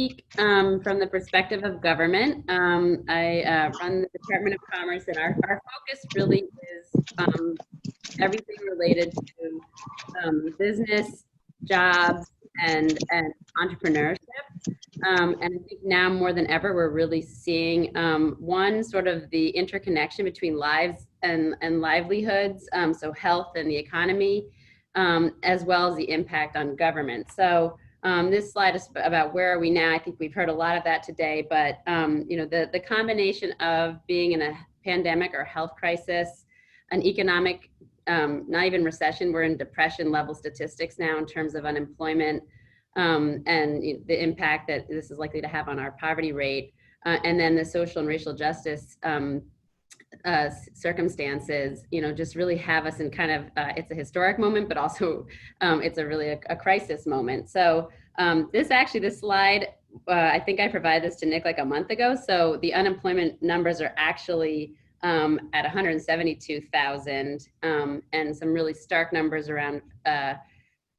speak from the perspective of government. I run the Department of Commerce, and our focus really is everything related to business, jobs, and entrepreneurship. And I think now more than ever, we're really seeing one sort of the interconnection between lives and livelihoods, so health and the economy, as well as the impact on government. So this slide is about where are we now. I think we've heard a lot of that today, but the combination of being in a pandemic or health crisis, an economic, not even recession, we're in depression level statistics now in terms of unemployment, and the impact that this is likely to have on our poverty rate, and then the social and racial justice circumstances, just really have us in kind of, it's a historic moment, but also it's a crisis moment. So this slide, I think I provided this to Nick like a month ago. So the unemployment numbers are actually at 172,000, and some really stark numbers around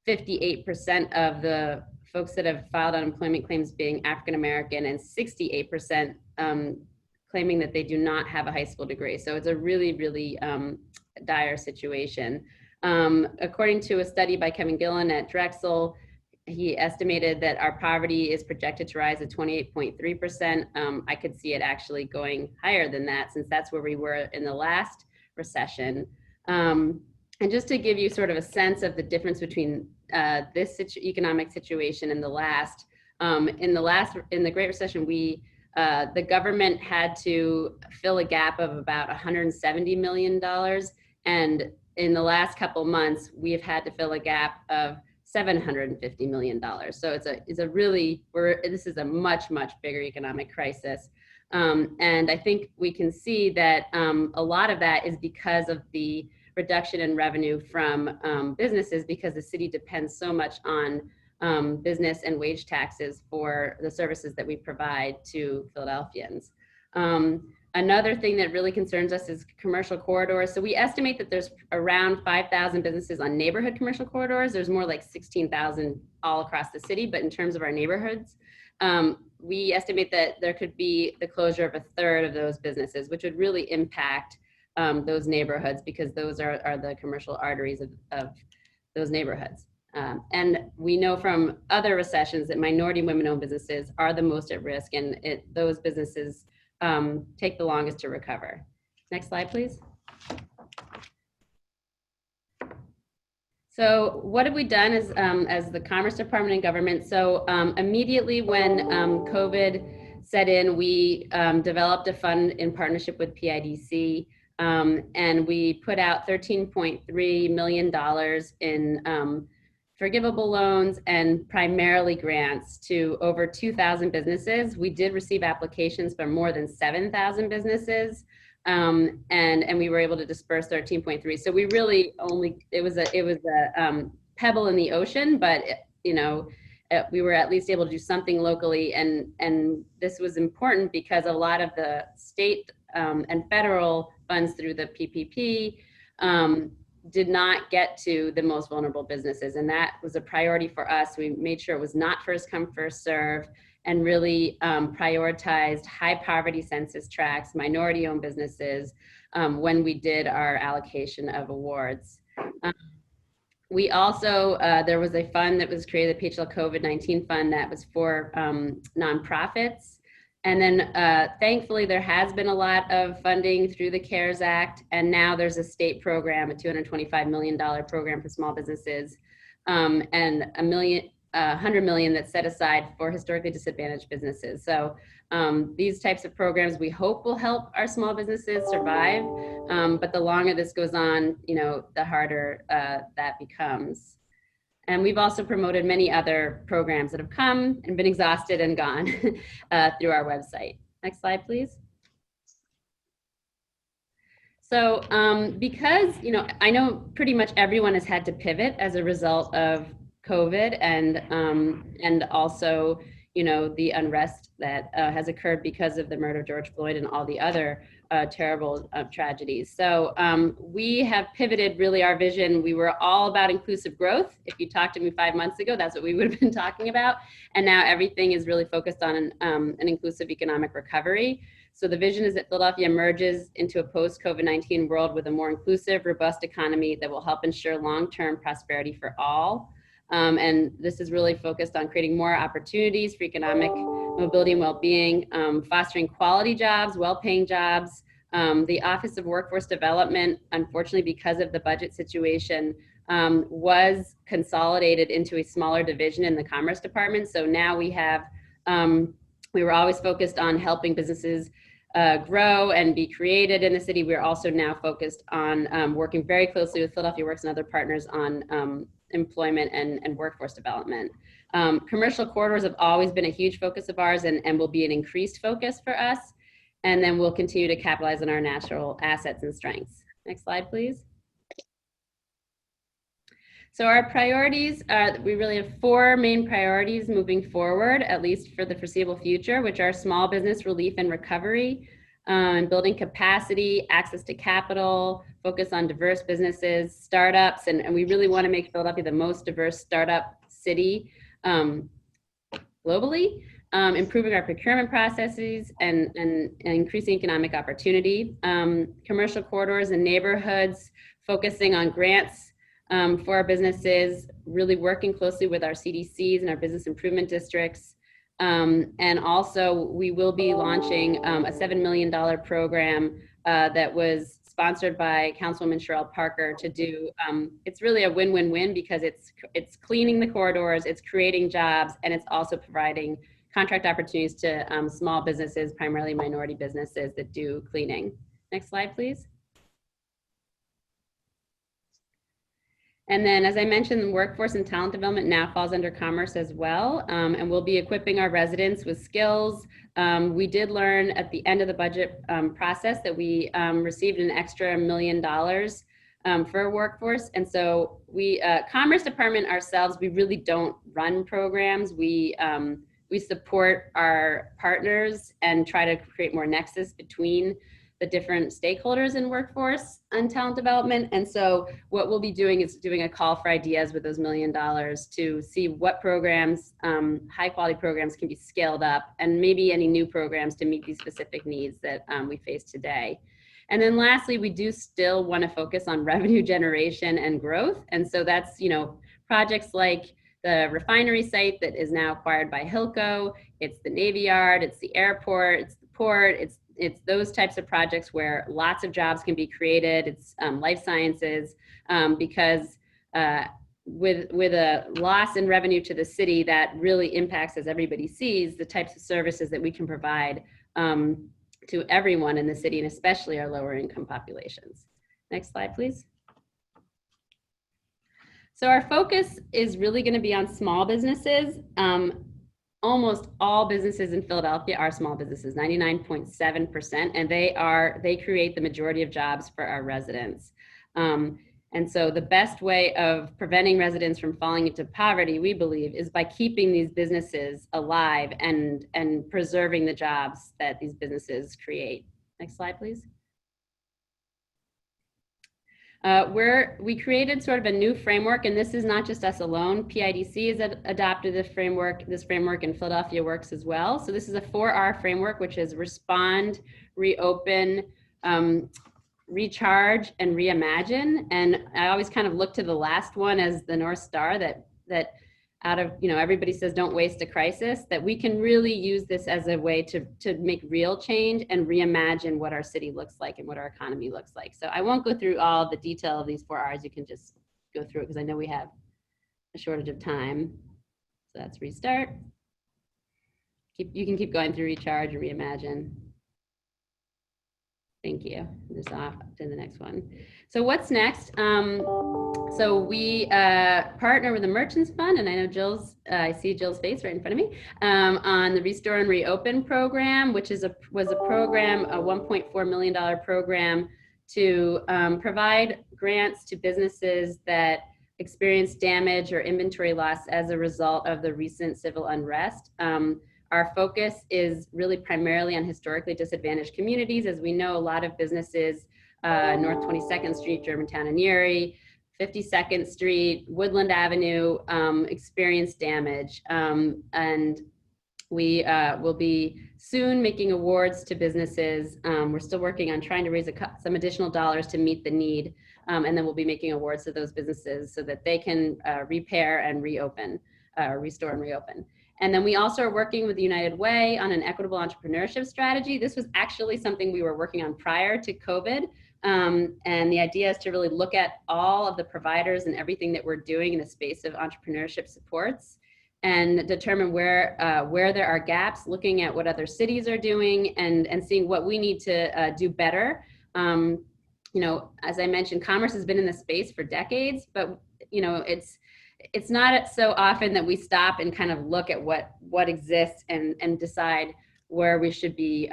58% of the folks that have filed unemployment claims being African-American, and 68% claiming that they do not have a high school degree. So it's a really, really dire situation. According to a study by Kevin Gillen at Drexel, he estimated that our poverty is projected to rise at 28.3%. I could see it actually going higher than that, since that's where we were in the last recession. And just to give you sort of a sense of the difference between this economic situation and the last, in the Great Recession, the government had to fill a gap of about $170 million. And in the last couple months, we've had to fill a gap of $750 million. So this is a much, much bigger economic crisis. And I think we can see that a lot of that is because of the reduction in revenue from businesses, because the city depends so much on business and wage taxes for the services that we provide to Philadelphians. Another thing that really concerns us is commercial corridors. So we estimate that there's around 5,000 businesses on neighborhood commercial corridors. There's more like 16,000 all across the city, but in terms of our neighborhoods, we estimate that there could be the closure of a third of those businesses, which would really impact those neighborhoods, because those are the commercial arteries of those neighborhoods. And we know from other recessions that minority women-owned businesses are the most at risk, and those businesses take the longest to recover. Next slide, please. So what have we done as the Commerce Department and government? So immediately when COVID set in, we developed a fund in partnership with PIDC, and we put out $13.3 million in forgivable loans and primarily grants to over 2,000 businesses. We did receive applications from more than 7,000 businesses, and we were able to disperse 13.3. So we really it was a pebble in the ocean, but we were at least able to do something locally, and this was important because a lot of the state and federal funds through the PPP did not get to the most vulnerable businesses, and that was a priority for us. We made sure it was not first come, first serve, and really prioritized high poverty census tracts, minority-owned businesses, when we did our allocation of awards. We also, there was a fund that was created, the PHL COVID-19 fund, that was for nonprofits. And then thankfully, there has been a lot of funding through the CARES Act, and now there's a state program, a $225 million program for small businesses, and $100 million that's set aside for historically disadvantaged businesses. So these types of programs we hope will help our small businesses survive, but the longer this goes on, the harder that becomes. And we've also promoted many other programs that have come and been exhausted and gone through our website. Next slide, please. So because, I know pretty much everyone has had to pivot as a result of COVID, and also, the unrest that has occurred because of the murder of George Floyd and all the other terrible tragedies. So we have pivoted really our vision. We were all about inclusive growth. If you talked to me 5 months ago, that's what we would have been talking about. And now everything is really focused on an inclusive economic recovery. So the vision is that Philadelphia emerges into a post-COVID-19 world with a more inclusive, robust economy that will help ensure long-term prosperity for all. And this is really focused on creating more opportunities for economic mobility and well-being, fostering quality jobs, well-paying jobs. The Office of Workforce Development, unfortunately, because of the budget situation, was consolidated into a smaller division in the Commerce Department. So now we have, we were always focused on helping businesses grow and be created in the city. We're also now focused on working very closely with Philadelphia Works and other partners on employment and workforce development. Commercial corridors have always been a huge focus of ours and will be an increased focus for us. And then we'll continue to capitalize on our natural assets and strengths. Next slide, please. So our priorities are, we really have 4 main priorities moving forward, at least for the foreseeable future, which are small business relief and recovery, building capacity, access to capital, focus on diverse businesses, startups, and we really want to make Philadelphia the most diverse startup city globally, improving our procurement processes and increasing economic opportunity, commercial corridors and neighborhoods, focusing on grants for our businesses, really working closely with our CDCs and our business improvement districts. And also we will be launching a $7 million program that was sponsored by Councilwoman Sherelle Parker to do, it's really a win-win-win because it's cleaning the corridors, it's creating jobs, and it's also providing contract opportunities to small businesses, primarily minority businesses that do cleaning. Next slide, please. And then, as I mentioned, workforce and talent development now falls under commerce as well, and we'll be equipping our residents with skills. We did learn at the end of the budget process that we received an extra $1 million for a workforce. And so we, Commerce Department ourselves, we really don't run programs. We support our partners and try to create more nexus between the different stakeholders in workforce and talent development. And so what we'll be doing is doing a call for ideas with those $1 million to see what programs, high quality programs can be scaled up, and maybe any new programs to meet these specific needs that we face today. And then lastly, we do still want to focus on revenue generation and growth. And so that's, you know, projects like the refinery site that is now acquired by Hilco, it's the Navy Yard, it's the airport, it's the port, it's those types of projects where lots of jobs can be created. It's life sciences, because with a loss in revenue to the city, that really impacts, as everybody sees, the types of services that we can provide to everyone in the city, and especially our lower income populations. Next slide, please. So our focus is really going to be on small businesses. Almost all businesses in Philadelphia are small businesses, 99.7%, and they create the majority of jobs for our residents. And so the best way of preventing residents from falling into poverty, we believe, is by keeping these businesses alive and preserving the jobs that these businesses create. Next slide, please. We created sort of a new framework, and this is not just us alone. PIDC has adopted this framework in Philadelphia Works as well. So this is a 4R framework, which is respond, reopen, recharge, and reimagine. And I always kind of look to the last one as the North Star, that out of, you know, everybody says don't waste a crisis, that we can really use this as a way to make real change and reimagine what our city looks like and what our economy looks like. So I won't go through all the detail of these 4 R's. You can just go through it because I know we have a shortage of time. So that's restart. You can keep going through recharge or reimagine. Thank you. Just off to the next one. So what's next? So we partner with the Merchants Fund, and I know I see Jill's face right in front of me, on the Restore and Reopen program, which was a program, a $1.4 million program to provide grants to businesses that experienced damage or inventory loss as a result of the recent civil unrest. Our focus is really primarily on historically disadvantaged communities. As we know, a lot of businesses, North 22nd Street, Germantown and Erie, 52nd Street, Woodland Avenue, experienced damage. And we will be soon making awards to businesses. We're still working on trying to raise some additional dollars to meet the need. And then we'll be making awards to those businesses so that they can repair and reopen, restore and reopen. And then we also are working with the United Way on an equitable entrepreneurship strategy. This was actually something we were working on prior to COVID. And the idea is to really look at all of the providers and everything that we're doing in the space of entrepreneurship supports and determine where there are gaps, looking at what other cities are doing and seeing what we need to do better. You know, as I mentioned, commerce has been in the space for decades, but you know, it's not so often that we stop and kind of look at what exists and decide where we should be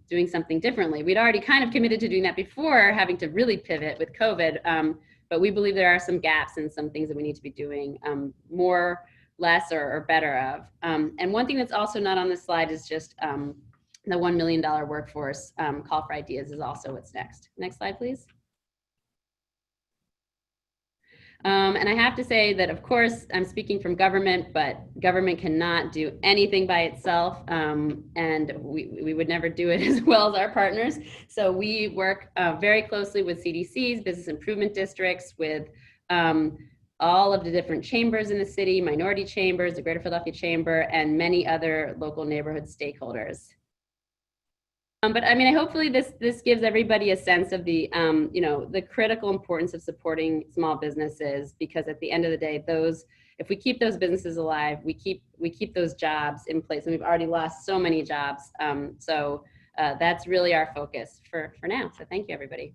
doing something differently. We'd already kind of committed to doing that before having to really pivot with COVID, but we believe there are some gaps and some things that we need to be doing more, less, or better of. And one thing that's also not on this slide is just the $1 million workforce call for ideas is also what's next. Next slide, please. And I have to say that, of course, I'm speaking from government, but government cannot do anything by itself, and we would never do it as well as our partners. So we work very closely with CDCs, business improvement districts, with all of the different chambers in the city, minority chambers, the Greater Philadelphia Chamber, and many other local neighborhood stakeholders. But I mean, hopefully this gives everybody a sense of the, you know, the critical importance of supporting small businesses, because at the end of the day, if we keep those businesses alive, we keep those jobs in place, and we've already lost so many jobs. So that's really our focus for now. So thank you, everybody.